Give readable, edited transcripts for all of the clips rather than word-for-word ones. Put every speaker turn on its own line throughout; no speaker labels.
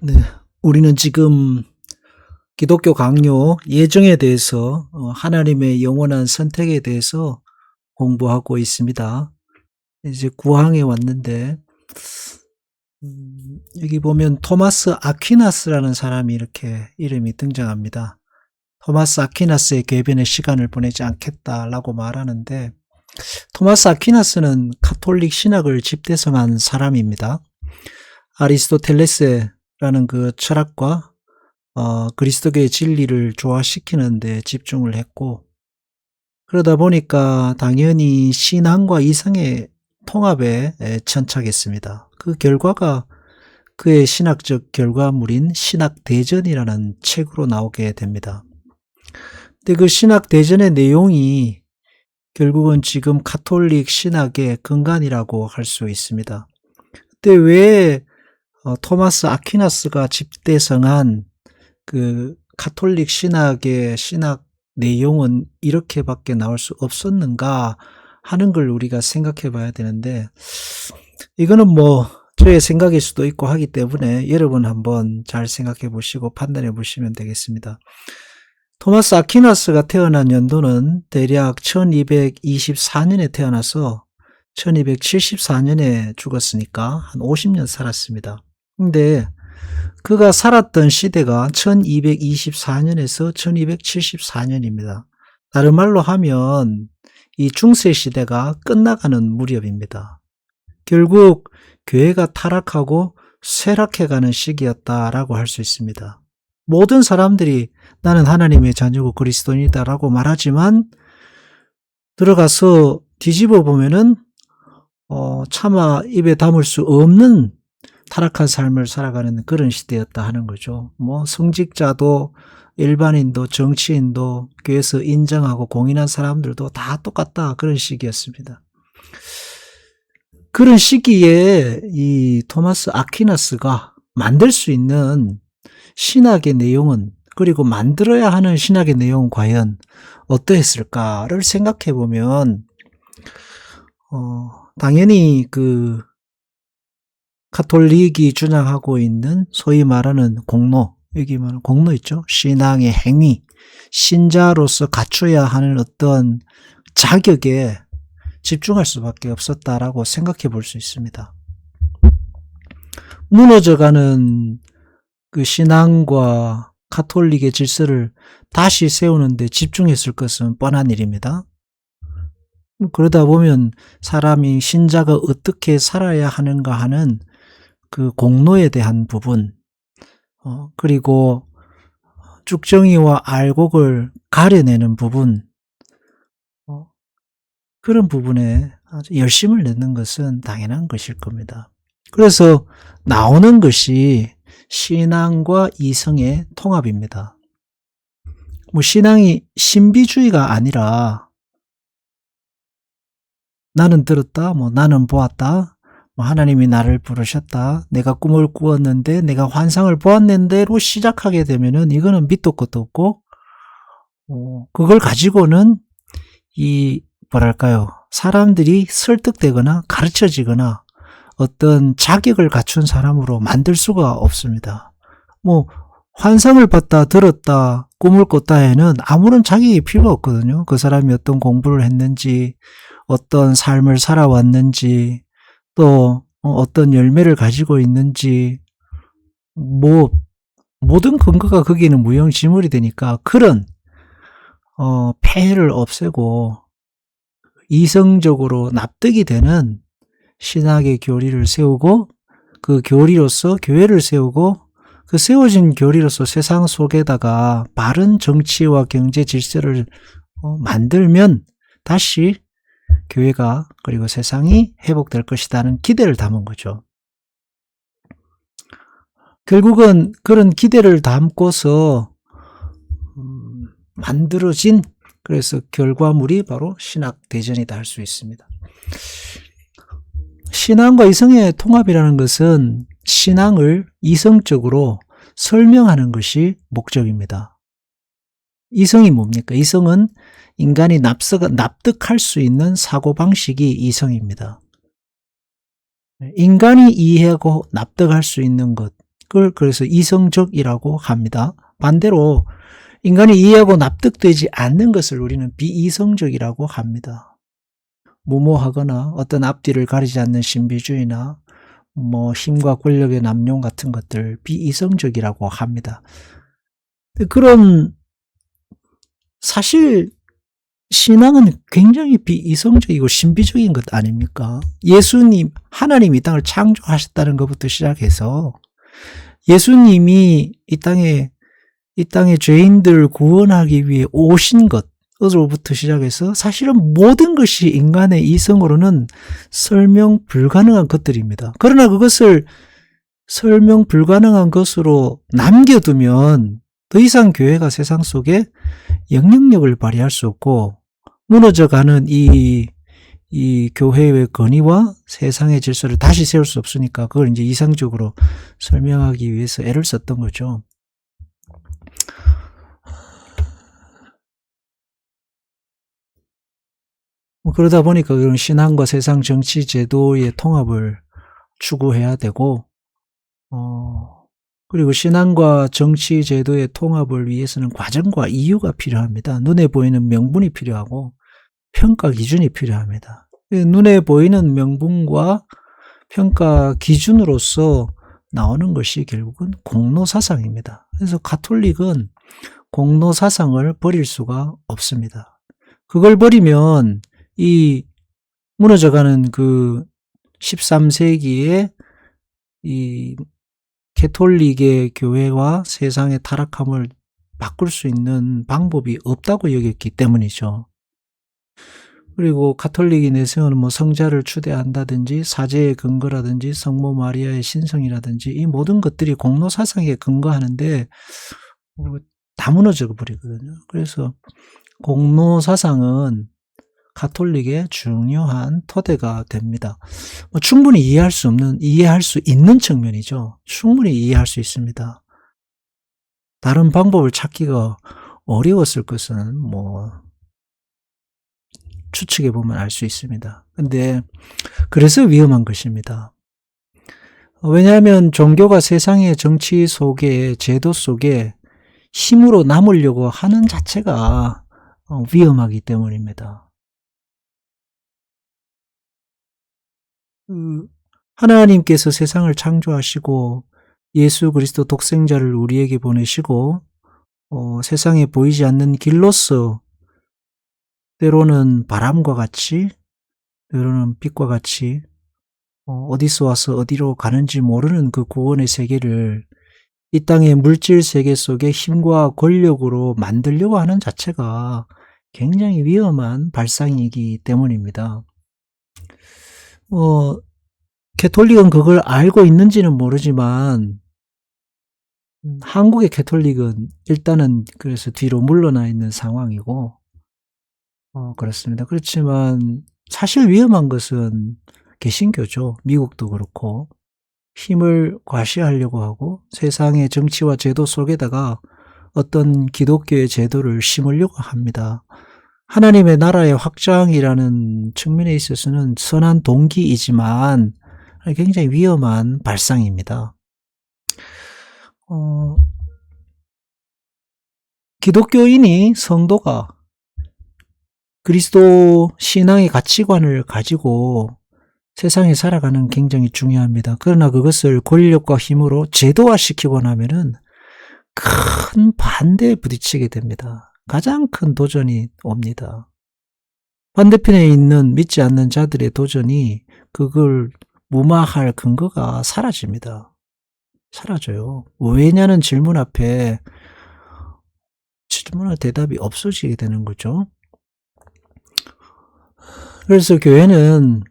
네, 우리는 지금 기독교 강요 예정에 대해서 하나님의 영원한 선택에 대해서 공부하고 있습니다. 이제 9항에 왔는데 여기 보면 토마스 아퀴나스라는 사람이 이렇게 이름이 등장합니다. 토마스 아퀴나스의 궤변에 시간을 보내지 않겠다라고 말하는데, 토마스 아퀴나스는 카톨릭 신학을 집대성한 사람입니다. 아리스토텔레스라는 그 철학과 그리스도교의 진리를 조화시키는 데 집중을 했고, 그러다 보니까 당연히 신앙과 이성의 통합에 천착했습니다. 그 결과가 그의 신학적 결과물인 신학대전이라는 책으로 나오게 됩니다. 근데 그 신학대전의 내용이 결국은 지금 카톨릭 신학의 근간이라고 할 수 있습니다. 그때 왜 토마스 아퀴나스가 집대성한 그 카톨릭 신학의 신학 내용은 이렇게밖에 나올 수 없었는가 하는 걸 우리가 생각해 봐야 되는데, 이거는 뭐 저의 생각일 수도 있고 하기 때문에 여러분 한번 잘 생각해 보시고 판단해 보시면 되겠습니다. 토마스 아퀴나스가 태어난 연도는 대략 1224년에 태어나서 1274년에 죽었으니까 한 50년 살았습니다. 근데 그가 살았던 시대가 1224년에서 1274년입니다. 다른 말로 하면 이 중세 시대가 끝나가는 무렵입니다. 결국 교회가 타락하고 쇠락해가는 시기였다라고 할 수 있습니다. 모든 사람들이 나는 하나님의 자녀고 그리스도인이다라고 말하지만 들어가서 뒤집어 보면은 차마 입에 담을 수 없는 타락한 삶을 살아가는 그런 시대였다 하는 거죠. 뭐 성직자도 일반인도 정치인도 교회에서 인정하고 공인한 사람들도 다 똑같다, 그런 시기였습니다. 그런 시기에 이 토마스 아퀴나스가 만들 수 있는 신학의 내용은, 그리고 만들어야 하는 신학의 내용은 과연 어떠했을까를 생각해 보면 당연히 그 카톨릭이 주장하고 있는 소위 말하는 공로, 여기 말하는 공로 있죠. 신앙의 행위, 신자로서 갖춰야 하는 어떤 자격에 집중할 수밖에 없었다라고 생각해 볼 수 있습니다. 무너져가는 그 신앙과 카톨릭의 질서를 다시 세우는 데 집중했을 것은 뻔한 일입니다. 그러다 보면 사람이, 신자가 어떻게 살아야 하는가 하는 그 공로에 대한 부분, 그리고 쭉정이와 알곡을 가려내는 부분, 그런 부분에 아주 열심을 내는 것은 당연한 것일 겁니다. 그래서 나오는 것이 신앙과 이성의 통합입니다. 뭐 신앙이 신비주의가 아니라 나는 들었다, 뭐 나는 보았다, 뭐 하나님이 나를 부르셨다, 내가 꿈을 꾸었는데, 내가 환상을 보았는데로 시작하게 되면은 이거는 밑도 끝도 없고, 그걸 가지고는 뭐랄까요, 사람들이 설득되거나 가르쳐지거나 어떤 자격을 갖춘 사람으로 만들 수가 없습니다. 뭐 환상을 봤다, 들었다, 꿈을 꿨다 에는 아무런 자격이 필요가 없거든요. 그 사람이 어떤 공부를 했는지, 어떤 삶을 살아왔는지, 또 어떤 열매를 가지고 있는지, 뭐 모든 근거가 거기는 무용지물이 되니까 그런 폐해를 없애고 이성적으로 납득이 되는 신학의 교리를 세우고, 그 교리로서 교회를 세우고, 그 세워진 교리로서 세상 속에다가 바른 정치와 경제 질서를 만들면 다시 교회가, 그리고 세상이 회복될 것이라는 기대를 담은 거죠. 결국은 그런 기대를 담고서 만들어진, 그래서 결과물이 바로 신학대전이다 할 수 있습니다. 신앙과 이성의 통합이라는 것은 신앙을 이성적으로 설명하는 것이 목적입니다. 이성이 뭡니까? 이성은 인간이 납득할 수 있는 사고방식이 이성입니다. 인간이 이해하고 납득할 수 있는 것, 그걸 그래서 이성적이라고 합니다. 반대로 인간이 이해하고 납득되지 않는 것을 우리는 비이성적이라고 합니다. 무모하거나 어떤 앞뒤를 가리지 않는 신비주의나 힘과 권력의 남용 같은 것들 비이성적이라고 합니다. 그런 사실 신앙은 굉장히 비이성적이고 신비적인 것 아닙니까? 예수님, 하나님이 이 땅을 창조하셨다는 것부터 시작해서 예수님이 이 땅에 죄인들을 구원하기 위해 오신 것으로부터 시작해서 사실은 모든 것이 인간의 이성으로는 설명 불가능한 것들입니다. 그러나 그것을 설명 불가능한 것으로 남겨두면 더 이상 교회가 세상 속에 영향력을 발휘할 수 없고 무너져가는 이 교회의 권위와 세상의 질서를 다시 세울 수 없으니까 그걸 이제 이상적으로 설명하기 위해서 애를 썼던 거죠. 그러다 보니까 그런 신앙과 세상 정치 제도의 통합을 추구해야 되고, 그리고 신앙과 정치 제도의 통합을 위해서는 과정과 이유가 필요합니다. 눈에 보이는 명분이 필요하고 평가 기준이 필요합니다. 눈에 보이는 명분과 평가 기준으로서 나오는 것이 결국은 공로사상입니다. 그래서 가톨릭은 공로사상을 버릴 수가 없습니다. 그걸 버리면 이 무너져가는 그 13세기의 이 캐톨릭의 교회와 세상의 타락함을 바꿀 수 있는 방법이 없다고 여겼기 때문이죠. 그리고 가톨릭이 내세우는 성자를 추대한다든지 사제의 근거라든지 성모 마리아의 신성이라든지 이 모든 것들이 공로사상에 근거하는데 다 무너져 버리거든요. 그래서 공로사상은 가톨릭의 중요한 토대가 됩니다. 충분히 이해할 수 있는 측면이죠. 충분히 이해할 수 있습니다. 다른 방법을 찾기가 어려웠을 것은 추측해 보면 알 수 있습니다. 근데 그래서 위험한 것입니다. 왜냐하면 종교가 세상의 정치 속에 제도 속에 힘으로 남으려고 하는 자체가 위험하기 때문입니다. 하나님께서 세상을 창조하시고 예수 그리스도 독생자를 우리에게 보내시고 세상에 보이지 않는 길로서 때로는 바람과 같이 때로는 빛과 같이 어디서 와서 어디로 가는지 모르는 그 구원의 세계를 이 땅의 물질 세계 속에 힘과 권력으로 만들려고 하는 자체가 굉장히 위험한 발상이기 때문입니다. 캐톨릭은 그걸 알고 있는지는 모르지만 한국의 캐톨릭은 일단은 그래서 뒤로 물러나 있는 상황이고 그렇습니다. 그렇지만 사실 위험한 것은 개신교죠. 미국도 그렇고 힘을 과시하려고 하고 세상의 정치와 제도 속에다가 어떤 기독교의 제도를 심으려고 합니다. 하나님의 나라의 확장이라는 측면에 있어서는 선한 동기이지만 굉장히 위험한 발상입니다. 기독교인이 성도가 그리스도 신앙의 가치관을 가지고 세상에 살아가는 굉장히 중요합니다. 그러나 그것을 권력과 힘으로 제도화시키고 나면은 큰 반대에 부딪히게 됩니다. 가장 큰 도전이 옵니다. 반대편에 있는 믿지 않는 자들의 도전이 그걸 무마할 근거가 사라집니다. 사라져요. 왜냐는 질문 앞에 질문할 대답이 없어지게 되는 거죠. 그래서 교회는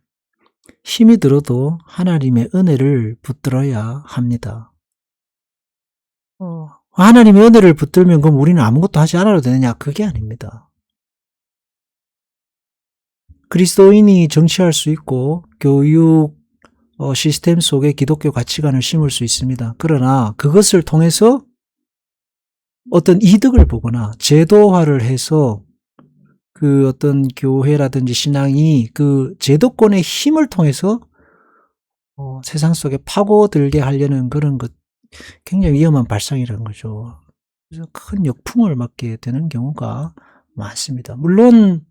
힘이 들어도 하나님의 은혜를 붙들어야 합니다. 하나님의 은혜를 붙들면 그럼 우리는 아무것도 하지 않아도 되느냐? 그게 아닙니다. 그리스도인이 정치할 수 있고 교육 시스템 속에 기독교 가치관을 심을 수 있습니다. 그러나 그것을 통해서 어떤 이득을 보거나 제도화를 해서 그 어떤 교회라든지 신앙이 그 제도권의 힘을 통해서 세상 속에 파고들게 하려는 그런 것, 굉장히 위험한 발상이라는 거죠. 그래서 큰 역풍을 맞게 되는 경우가 많습니다. 물론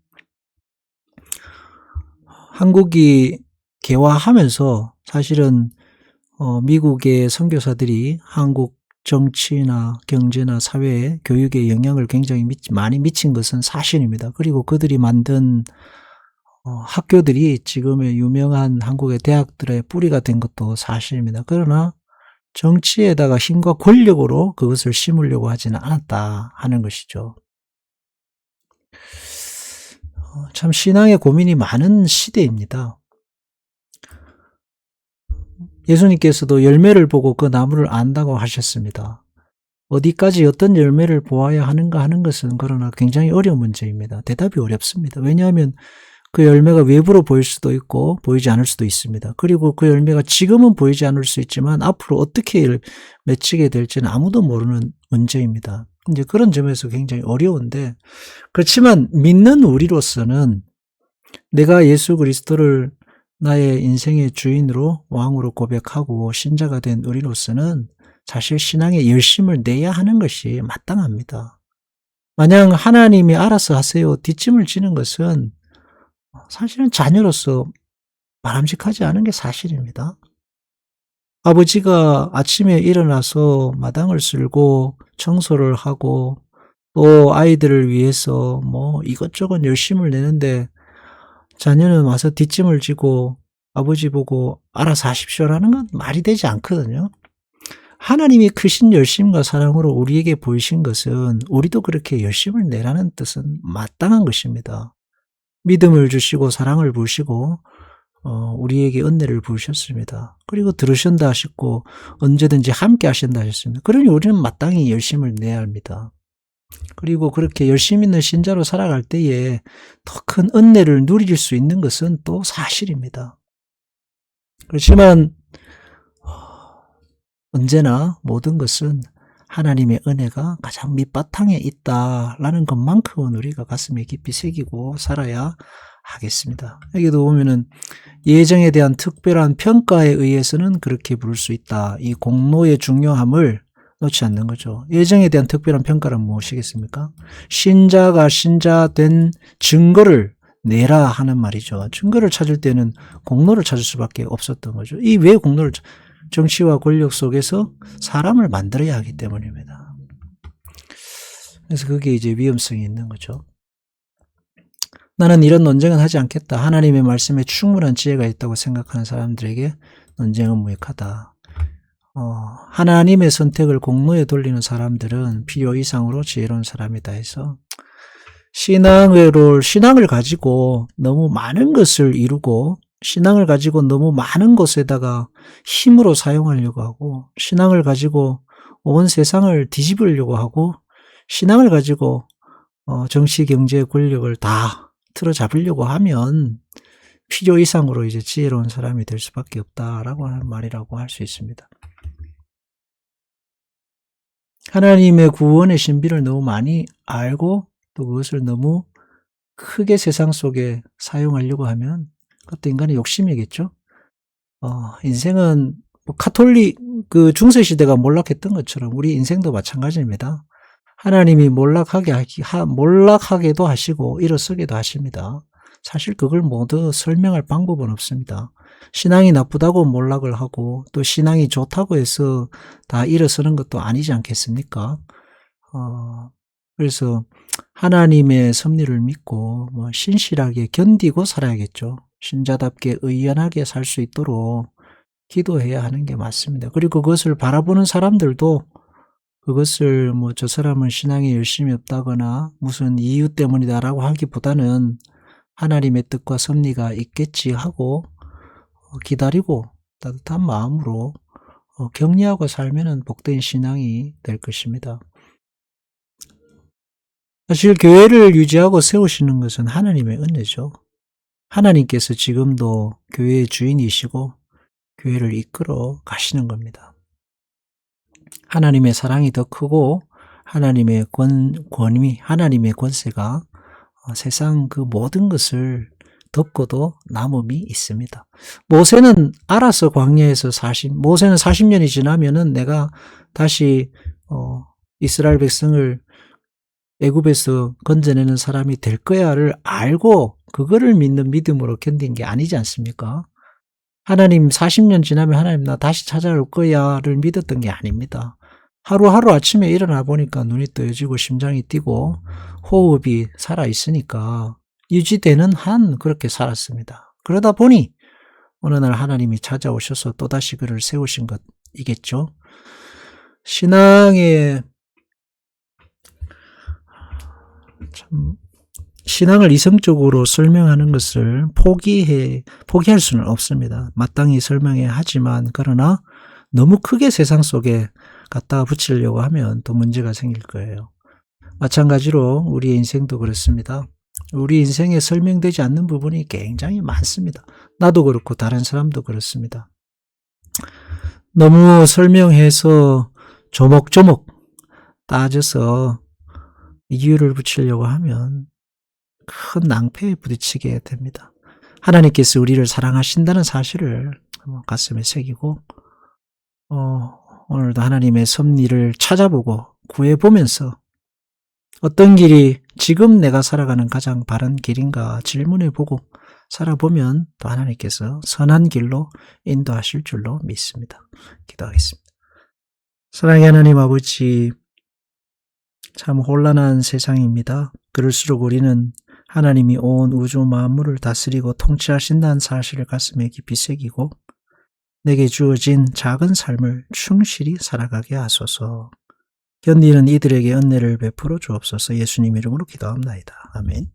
한국이 개화하면서 사실은 미국의 선교사들이 한국 정치나 경제나 사회에 교육에 영향을 굉장히 많이 미친 것은 사실입니다. 그리고 그들이 만든 학교들이 지금의 유명한 한국의 대학들의 뿌리가 된 것도 사실입니다. 그러나 정치에다가 힘과 권력으로 그것을 심으려고 하지는 않았다 하는 것이죠. 참 신앙의 고민이 많은 시대입니다. 예수님께서도 열매를 보고 그 나무를 안다고 하셨습니다. 어디까지 어떤 열매를 보아야 하는가 하는 것은 그러나 굉장히 어려운 문제입니다. 대답이 어렵습니다. 왜냐하면 그 열매가 외부로 보일 수도 있고 보이지 않을 수도 있습니다. 그리고 그 열매가 지금은 보이지 않을 수 있지만 앞으로 어떻게 맺히게 될지는 아무도 모르는 문제입니다. 이제 그런 점에서 굉장히 어려운데, 그렇지만 믿는 우리로서는 내가 예수 그리스도를 나의 인생의 주인으로 왕으로 고백하고 신자가 된 우리로서는 사실 신앙에 열심을 내야 하는 것이 마땅합니다. 마냥 하나님이 알아서 하세요 뒷짐을 지는 것은 사실은 자녀로서 바람직하지 않은 게 사실입니다. 아버지가 아침에 일어나서 마당을 쓸고 청소를 하고 또 아이들을 위해서 뭐 이것저것 열심을 내는데 자녀는 와서 뒷짐을 지고 아버지 보고 알아서 하십시오라는 건 말이 되지 않거든요. 하나님이 크신 열심과 사랑으로 우리에게 보이신 것은 우리도 그렇게 열심을 내라는 뜻은 마땅한 것입니다. 믿음을 주시고 사랑을 부으시고 우리에게 은혜를 부으셨습니다. 그리고 들으신다 하셨고 언제든지 함께 하신다 하셨습니다. 그러니 우리는 마땅히 열심을 내야 합니다. 그리고 그렇게 열심 있는 신자로 살아갈 때에 더 큰 은혜를 누릴 수 있는 것은 또 사실입니다. 그렇지만 언제나 모든 것은 하나님의 은혜가 가장 밑바탕에 있다라는 것만큼은 우리가 가슴에 깊이 새기고 살아야 하겠습니다. 여기도 보면은 예정에 대한 특별한 평가에 의해서는 그렇게 부를 수 있다. 이 공로의 중요함을 놓지 않는 거죠. 예정에 대한 특별한 평가는 무엇이겠습니까? 신자가 신자 된 증거를 내라 하는 말이죠. 증거를 찾을 때는 공로를 찾을 수밖에 없었던 거죠. 이 왜 공로를 정치와 권력 속에서 사람을 만들어야 하기 때문입니다. 그래서 그게 이제 위험성이 있는 거죠. 나는 이런 논쟁은 하지 않겠다. 하나님의 말씀에 충분한 지혜가 있다고 생각하는 사람들에게 논쟁은 무익하다. 하나님의 선택을 공로에 돌리는 사람들은 필요 이상으로 지혜로운 사람이다 해서 신앙을 가지고 너무 많은 것을 이루고 신앙을 가지고 너무 많은 것에다가 힘으로 사용하려고 하고 신앙을 가지고 온 세상을 뒤집으려고 하고 신앙을 가지고 정치, 경제, 권력을 다 틀어잡으려고 하면 필요 이상으로 이제 지혜로운 사람이 될 수밖에 없다라고 하는 말이라고 할 수 있습니다. 하나님의 구원의 신비를 너무 많이 알고 또 그것을 너무 크게 세상 속에 사용하려고 하면 그것도 인간의 욕심이겠죠. 인생은 뭐 카톨릭 그 중세 시대가 몰락했던 것처럼 우리 인생도 마찬가지입니다. 하나님이 몰락하게도 하시고 일어서게도 하십니다. 사실 그걸 모두 설명할 방법은 없습니다. 신앙이 나쁘다고 몰락을 하고 또 신앙이 좋다고 해서 다 일어서는 것도 아니지 않겠습니까? 그래서 하나님의 섭리를 믿고 뭐 신실하게 견디고 살아야겠죠. 신자답게 의연하게 살 수 있도록 기도해야 하는 게 맞습니다. 그리고 그것을 바라보는 사람들도 그것을 뭐 저 사람은 신앙에 열심이 없다거나 무슨 이유 때문이다라고 하기보다는 하나님의 뜻과 섭리가 있겠지 하고 기다리고 따뜻한 마음으로 격려하고 살면은 복된 신앙이 될 것입니다. 사실 교회를 유지하고 세우시는 것은 하나님의 은혜죠. 하나님께서 지금도 교회의 주인이시고 교회를 이끌어 가시는 겁니다. 하나님의 사랑이 더 크고 하나님의 권위, 하나님의 권세가 세상 그 모든 것을 덮고도 남음이 있습니다. 모세는 알아서 광야에서 모세는 40년이 지나면은 내가 다시 이스라엘 백성을 애굽에서 건져내는 사람이 될 거야를 알고 그거를 믿는 믿음으로 견딘 게 아니지 않습니까? 하나님 40년 지나면 하나님 나 다시 찾아올 거야를 믿었던 게 아닙니다. 하루하루 아침에 일어나 보니까 눈이 떠지고 심장이 뛰고 호흡이 살아있으니까 유지되는 한 그렇게 살았습니다. 그러다 보니 어느 날 하나님이 찾아오셔서 또다시 그를 세우신 것이겠죠. 신앙을 이성적으로 설명하는 것을 포기할 수는 없습니다. 마땅히 설명해야 하지만 그러나 너무 크게 세상 속에 갖다가 붙이려고 하면 또 문제가 생길 거예요. 마찬가지로 우리의 인생도 그렇습니다. 우리 인생에 설명되지 않는 부분이 굉장히 많습니다. 나도 그렇고 다른 사람도 그렇습니다. 너무 설명해서 조목조목 따져서 이유를 붙이려고 하면 큰 낭패에 부딪히게 됩니다. 하나님께서 우리를 사랑하신다는 사실을 가슴에 새기고 오늘도 하나님의 섭리를 찾아보고 구해보면서 어떤 길이 지금 내가 살아가는 가장 바른 길인가 질문해보고 살아보면 또 하나님께서 선한 길로 인도하실 줄로 믿습니다. 기도하겠습니다. 사랑의 하나님 아버지, 참 혼란한 세상입니다. 그럴수록 우리는 하나님이 온 우주 만물을 다스리고 통치하신다는 사실을 가슴에 깊이 새기고 내게 주어진 작은 삶을 충실히 살아가게 하소서. 견디는 이들에게 은혜를 베풀어 주옵소서. 예수님 이름으로 기도합나이다. 아멘.